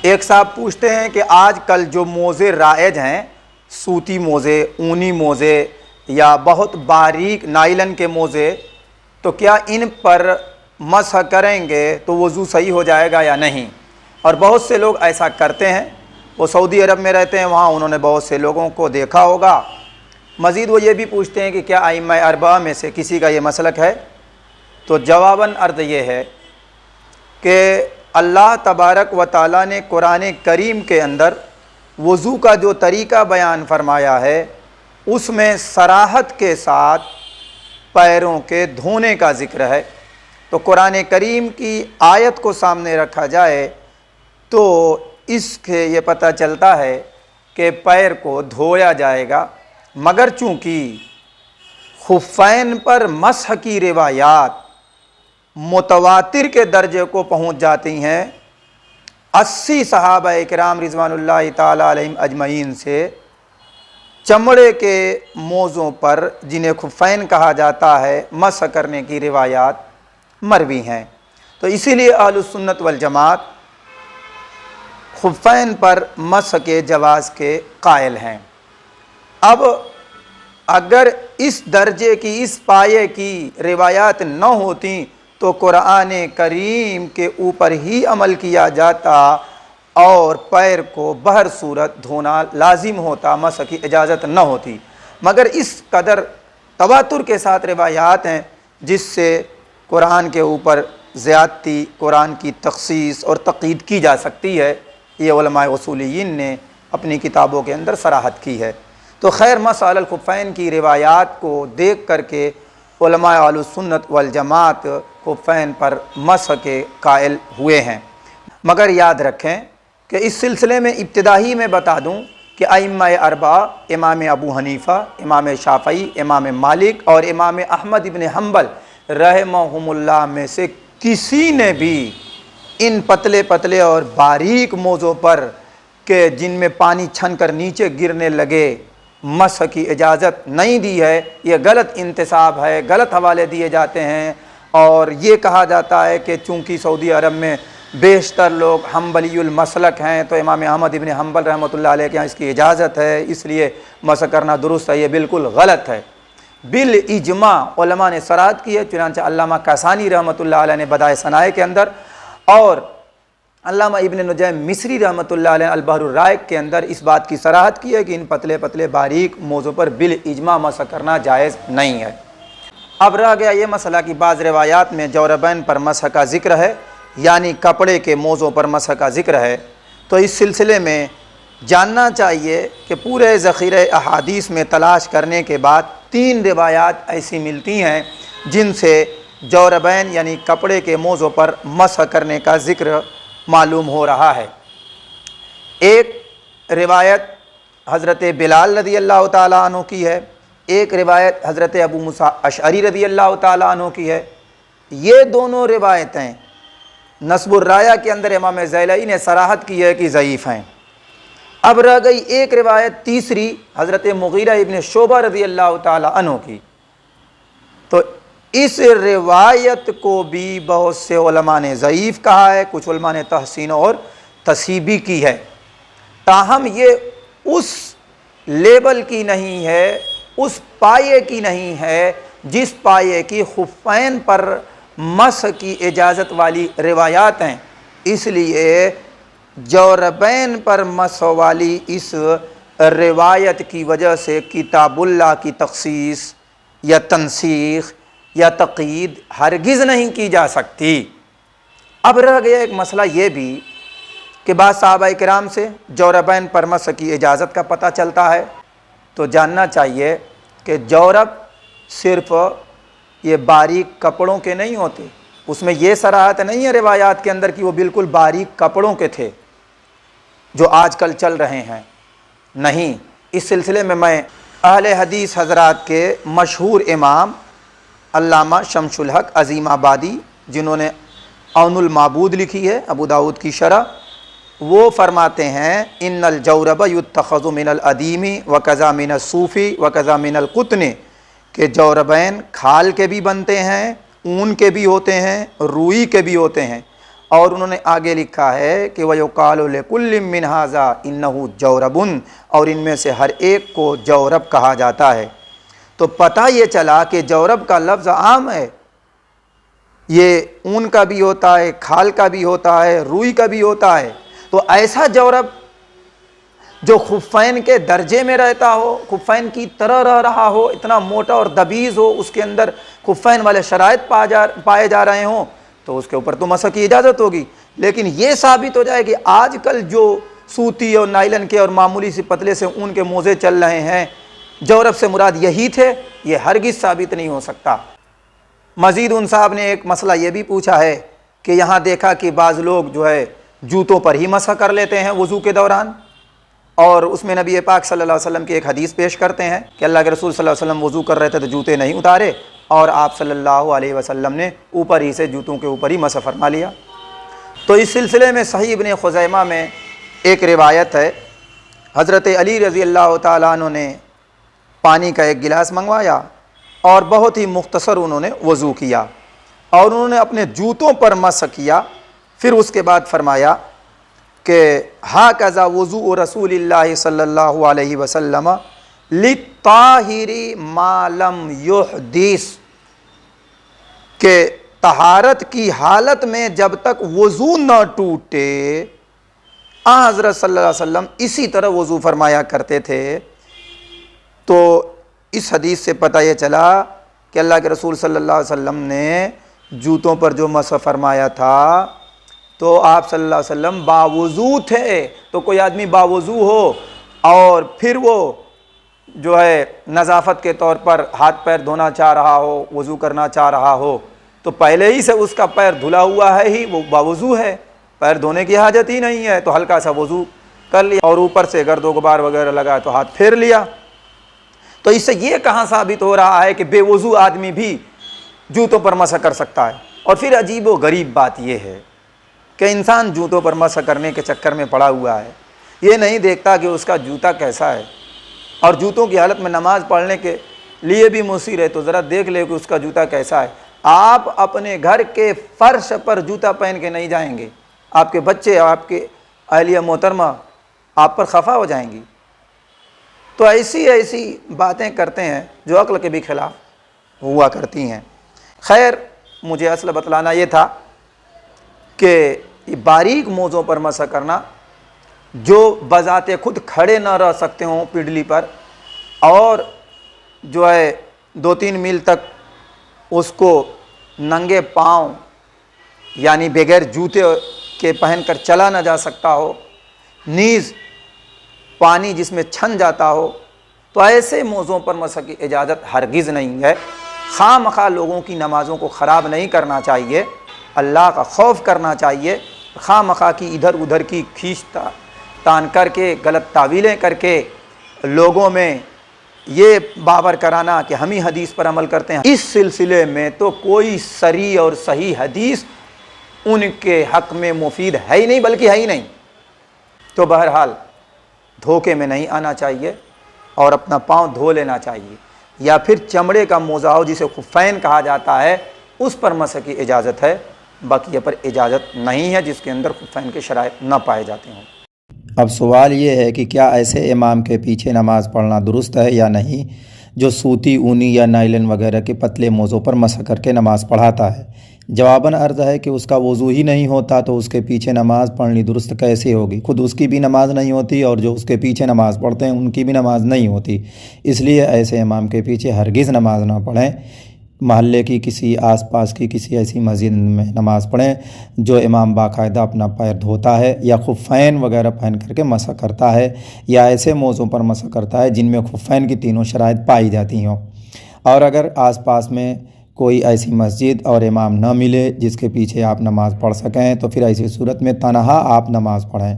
ایک صاحب پوچھتے ہیں کہ آج کل جو موزے رائج ہیں، سوتی موزے، اونی موزے یا بہت باریک نائلن کے موزے، تو کیا ان پر مسح کریں گے تو وضو صحیح ہو جائے گا یا نہیں؟ اور بہت سے لوگ ایسا کرتے ہیں، وہ سعودی عرب میں رہتے ہیں، وہاں انہوں نے بہت سے لوگوں کو دیکھا ہوگا۔ مزید وہ یہ بھی پوچھتے ہیں کہ کیا ائمہ اربعہ میں سے کسی کا یہ مسلک ہے؟ تو جواباً عرض یہ ہے کہ اللہ تبارک و تعالیٰ نے قرآن کریم کے اندر وضو کا جو طریقہ بیان فرمایا ہے، اس میں صراحت کے ساتھ پیروں کے دھونے کا ذکر ہے۔ تو قرآن کریم کی آیت کو سامنے رکھا جائے تو اس سے یہ پتہ چلتا ہے کہ پیر کو دھویا جائے گا، مگر چونکہ خفین پر مسح کی روایات متواتر کے درجے کو پہنچ جاتی ہیں، 80 صحابہ کرام رضوان اللہ تعالی علیہم اجمعین سے چمڑے کے موزوں پر، جنہیں خفین کہا جاتا ہے، مسح کرنے کی روایات مروی ہیں۔ تو اسی لیے اہل السنت والجماعت خفین پر مسح کے جواز کے قائل ہیں۔ اب اگر اس درجے کی، اس پایے کی روایات نہ ہوتیں تو قرآن کریم کے اوپر ہی عمل کیا جاتا اور پیر کو بہر صورت دھونا لازم ہوتا، مسح کی اجازت نہ ہوتی۔ مگر اس قدر تواتر کے ساتھ روایات ہیں جس سے قرآن کے اوپر زیادتی، قرآن کی تخصیص اور تقیید کی جا سکتی ہے، یہ علماء اصولیین نے اپنی کتابوں کے اندر صراحت کی ہے۔ تو خیر، مسح علی الخفین کی روایات کو دیکھ کر کے علماء اہل السنت والجماعت خفین پر مسح کے قائل ہوئے ہیں۔ مگر یاد رکھیں کہ اس سلسلے میں ابتدائی میں بتا دوں کہ ائمہ اربعہ، امام ابو حنیفہ، امام شافعی، امام مالک اور امام احمد ابن حنبل رحمہم اللہ میں سے کسی نے بھی ان پتلے پتلے اور باریک موزوں پر کہ جن میں پانی چھن کر نیچے گرنے لگے مسح کی اجازت نہیں دی ہے۔ یہ غلط انتساب ہے، غلط حوالے دیے جاتے ہیں، اور یہ کہا جاتا ہے کہ چونکہ سعودی عرب میں بیشتر لوگ حنبلی المسلک ہیں تو امام احمد ابن حنبل رحمۃ اللہ علیہ کے یہاں اس کی اجازت ہے، اس لیے مسح کرنا درست ہے۔ یہ بالکل غلط ہے۔ بالاجماع علماء نے صراحت کی ہے، چنانچہ علامہ کاسانی رحمۃ اللہ علیہ نے بدائع ثنائے کے اندر اور علامہ ابن نجیم مصری رحمۃ اللہ علیہ البحر الرائق کے اندر اس بات کی صراحت کی ہے کہ ان پتلے پتلے باریک موضوع پر بالاجماع مسح کرنا جائز نہیں ہے۔ اب رہ گیا یہ مسئلہ کہ بعض روایات میں جوربین پر مسح کا ذکر ہے، یعنی کپڑے کے موزوں پر مسح کا ذکر ہے۔ تو اس سلسلے میں جاننا چاہیے کہ پورے ذخیرہ احادیث میں تلاش کرنے کے بعد 3 روایات ایسی ملتی ہیں جن سے جوربین یعنی کپڑے کے موزوں پر مسح کرنے کا ذکر معلوم ہو رہا ہے۔ ایک روایت حضرت بلال رضی اللہ تعالیٰ عنہ کی ہے، ایک روایت حضرت ابو موسیٰ اشعری رضی اللہ تعالیٰ عنہ کی ہے۔ یہ دونوں روایتیں نصب الرایہ کے اندر امام زیلعی نے صراحت کی ہے کہ ضعیف ہیں۔ اب رہ گئی ایک روایت تیسری حضرت مغیرہ ابن شعبہ رضی اللہ تعالیٰ عنہ کی۔ تو اس روایت کو بھی بہت سے علماء نے ضعیف کہا ہے، کچھ علماء نے تحسین اور تصحیح بھی کی ہے۔ تاہم یہ اس لیبل کی نہیں ہے، اس پایے کی نہیں ہے جس پایے کی خفین پر مسح کی اجازت والی روایات ہیں۔ اس لیے جوربین پر مسح والی اس روایت کی وجہ سے کتاب اللہ کی تخصیص یا تنسیخ یا تقیید ہرگز نہیں کی جا سکتی۔ اب رہ گیا ایک مسئلہ یہ بھی کہ بعض صحابہ کرام سے جوربین پر مسح کی اجازت کا پتہ چلتا ہے، تو جاننا چاہیے کہ جورب صرف یہ باریک کپڑوں کے نہیں ہوتے، اس میں یہ صراحت نہیں ہے روایات کے اندر کہ وہ بالکل باریک کپڑوں کے تھے جو آج کل چل رہے ہیں، نہیں۔ اس سلسلے میں اہل حدیث حضرات کے مشہور امام علامہ شمس الحق عظیم آبادی، جنہوں نے عون المعبود لکھی ہے ابو داؤد کی شرح، وہ فرماتے ہیں ان الجورب یتخذ من الادیم وکذا من الصوفی وکذا من القطن، کہ جوربین کھال کے بھی بنتے ہیں، اون کے بھی ہوتے ہیں، روئی کے بھی ہوتے ہیں، اور انہوں نے آگے لکھا ہے کہ وَيُقَالُ لِكُلٍّ مِّنْ هَٰذَا إِنَّهُ جَوْرَبٌ، اور ان میں سے ہر ایک کو جورب کہا جاتا ہے۔ تو پتہ یہ چلا کہ جورب کا لفظ عام ہے، یہ اون کا بھی ہوتا ہے، کھال کا بھی ہوتا ہے، روئی کا بھی ہوتا ہے۔ تو ایسا جورب جو خفین کے درجے میں رہتا ہو، خفین کی طرح رہ رہا ہو، اتنا موٹا اور دبیز ہو، اس کے اندر خفین والے شرائط پائے جا رہے ہوں، تو اس کے اوپر تو مسح کی اجازت ہوگی۔ لیکن یہ ثابت ہو جائے کہ آج کل جو سوتی اور نائلن کے اور معمولی سی پتلے سے اون کے موزے چل رہے ہیں، جورب سے مراد یہی تھے، یہ ہرگز ثابت نہیں ہو سکتا۔ مزید ان صاحب نے ایک مسئلہ یہ بھی پوچھا ہے کہ یہاں دیکھا کہ بعض لوگ جو ہے جوتوں پر ہی مسح کر لیتے ہیں وضو کے دوران، اور اس میں نبی پاک صلی اللہ علیہ وسلم کی ایک حدیث پیش کرتے ہیں کہ اللہ کے رسول صلی اللہ علیہ وسلم وضو کر رہے تھے تو جوتے نہیں اتارے، اور آپ صلی اللہ علیہ وسلم نے اوپر ہی سے جوتوں کے اوپر ہی مسح فرما لیا۔ تو اس سلسلے میں صحیح ابن خزیمہ میں ایک روایت ہے، حضرت علی رضی اللہ تعالیٰ عنہ نے پانی کا ایک گلاس منگوایا اور بہت ہی مختصر انہوں نے وضو کیا، اور انہوں نے اپنے جوتوں پر مسح کیا۔ پھر اس کے بعد فرمایا کہ ہاکذا وضوء رسول اللہ صلی اللہ علیہ وسلم للطاہر ما لم یحدث، کہ طہارت کی حالت میں جب تک وضو نہ ٹوٹے حضرت صلی اللہ علیہ وسلم اسی طرح وضو فرمایا کرتے تھے۔ تو اس حدیث سے پتہ یہ چلا کہ اللہ کے رسول صلی اللہ علیہ وسلم نے جوتوں پر جو مسح فرمایا تھا تو آپ صلی اللہ علیہ وسلم باوضو تھے۔ تو کوئی آدمی باوضو ہو اور پھر وہ جو ہے نظافت کے طور پر ہاتھ پیر دھونا چاہ رہا ہو، وضو کرنا چاہ رہا ہو، تو پہلے ہی سے اس کا پیر دھلا ہوا ہے ہی، وہ باوضو ہے، پیر دھونے کی حاجت ہی نہیں ہے، تو ہلکا سا وضو کر لیا اور اوپر سے گرد و غبار وغیرہ لگا تو ہاتھ پھیر لیا۔ تو اس سے یہ کہاں ثابت ہو رہا ہے کہ بے وضو آدمی بھی جوتوں پر مسح کر سکتا ہے؟ اور پھر عجیب و غریب بات یہ ہے کہ انسان جوتوں پر مسح کرنے کے چکر میں پڑا ہوا ہے، یہ نہیں دیکھتا کہ اس کا جوتا کیسا ہے، اور جوتوں کی حالت میں نماز پڑھنے کے لیے بھی مصیر ہے تو ذرا دیکھ لے کہ اس کا جوتا کیسا ہے۔ آپ اپنے گھر کے فرش پر جوتا پہن کے نہیں جائیں گے، آپ کے بچے، آپ کے اہلیہ محترمہ آپ پر خفا ہو جائیں گی۔ تو ایسی باتیں کرتے ہیں جو عقل کے بھی خلاف ہوا کرتی ہیں۔ خیر، مجھے اصل بتلانا یہ تھا کہ باریک موزوں پر مسح کرنا، جو بذات خود کھڑے نہ رہ سکتے ہوں پنڈلی پر، اور جو ہے 2-3 میل تک اس کو ننگے پاؤں یعنی بغیر جوتے کے پہن کر چلا نہ جا سکتا ہو، نیز پانی جس میں چھن جاتا ہو، تو ایسے موضوع پر مسح کی اجازت ہرگز نہیں ہے۔ خواہ مخواہ لوگوں کی نمازوں کو خراب نہیں کرنا چاہیے، اللہ کا خوف کرنا چاہیے، خواہ مخواہ کی ادھر ادھر کی کھینچ تان کر کے، غلط تعویلیں کر کے لوگوں میں یہ باور کرانا کہ ہم ہی حدیث پر عمل کرتے ہیں، اس سلسلے میں تو کوئی صریح اور صحیح حدیث ان کے حق میں مفید ہے ہی نہیں، بلکہ ہے ہی نہیں۔ تو بہرحال دھوکے میں نہیں آنا چاہیے اور اپنا پاؤں دھو لینا چاہیے، یا پھر چمڑے کا موزہ ہو جسے خفین کہا جاتا ہے، اس پر مسح کی اجازت ہے، بقیہ پر اجازت نہیں ہے جس کے اندر خفین کے شرائط نہ پائے جاتے ہوں۔ اب سوال یہ ہے کہ کیا ایسے امام کے پیچھے نماز پڑھنا درست ہے یا نہیں جو سوتی، اونی یا نائلن وغیرہ کے پتلے موزوں پر مسح کر کے نماز پڑھاتا ہے؟ جواباً عرض ہے کہ اس کا وضو ہی نہیں ہوتا تو اس کے پیچھے نماز پڑھنی درست کیسے ہوگی؟ خود اس کی بھی نماز نہیں ہوتی اور جو اس کے پیچھے نماز پڑھتے ہیں ان کی بھی نماز نہیں ہوتی۔ اس لیے ایسے امام کے پیچھے ہرگز نماز نہ پڑھیں۔ محلے کی کسی آس پاس کی کسی ایسی مسجد میں نماز پڑھیں جو امام باقاعدہ اپنا پیر دھوتا ہے یا خفین وغیرہ پہن کر کے مسح کرتا ہے، یا ایسے موضوع پر مسح کرتا ہے جن میں خفین کی تینوں شرائط پائی جاتی ہوں۔ اور اگر آس پاس میں کوئی ایسی مسجد اور امام نہ ملے جس کے پیچھے آپ نماز پڑھ سکیں تو پھر ایسی صورت میں تنہا آپ نماز پڑھیں۔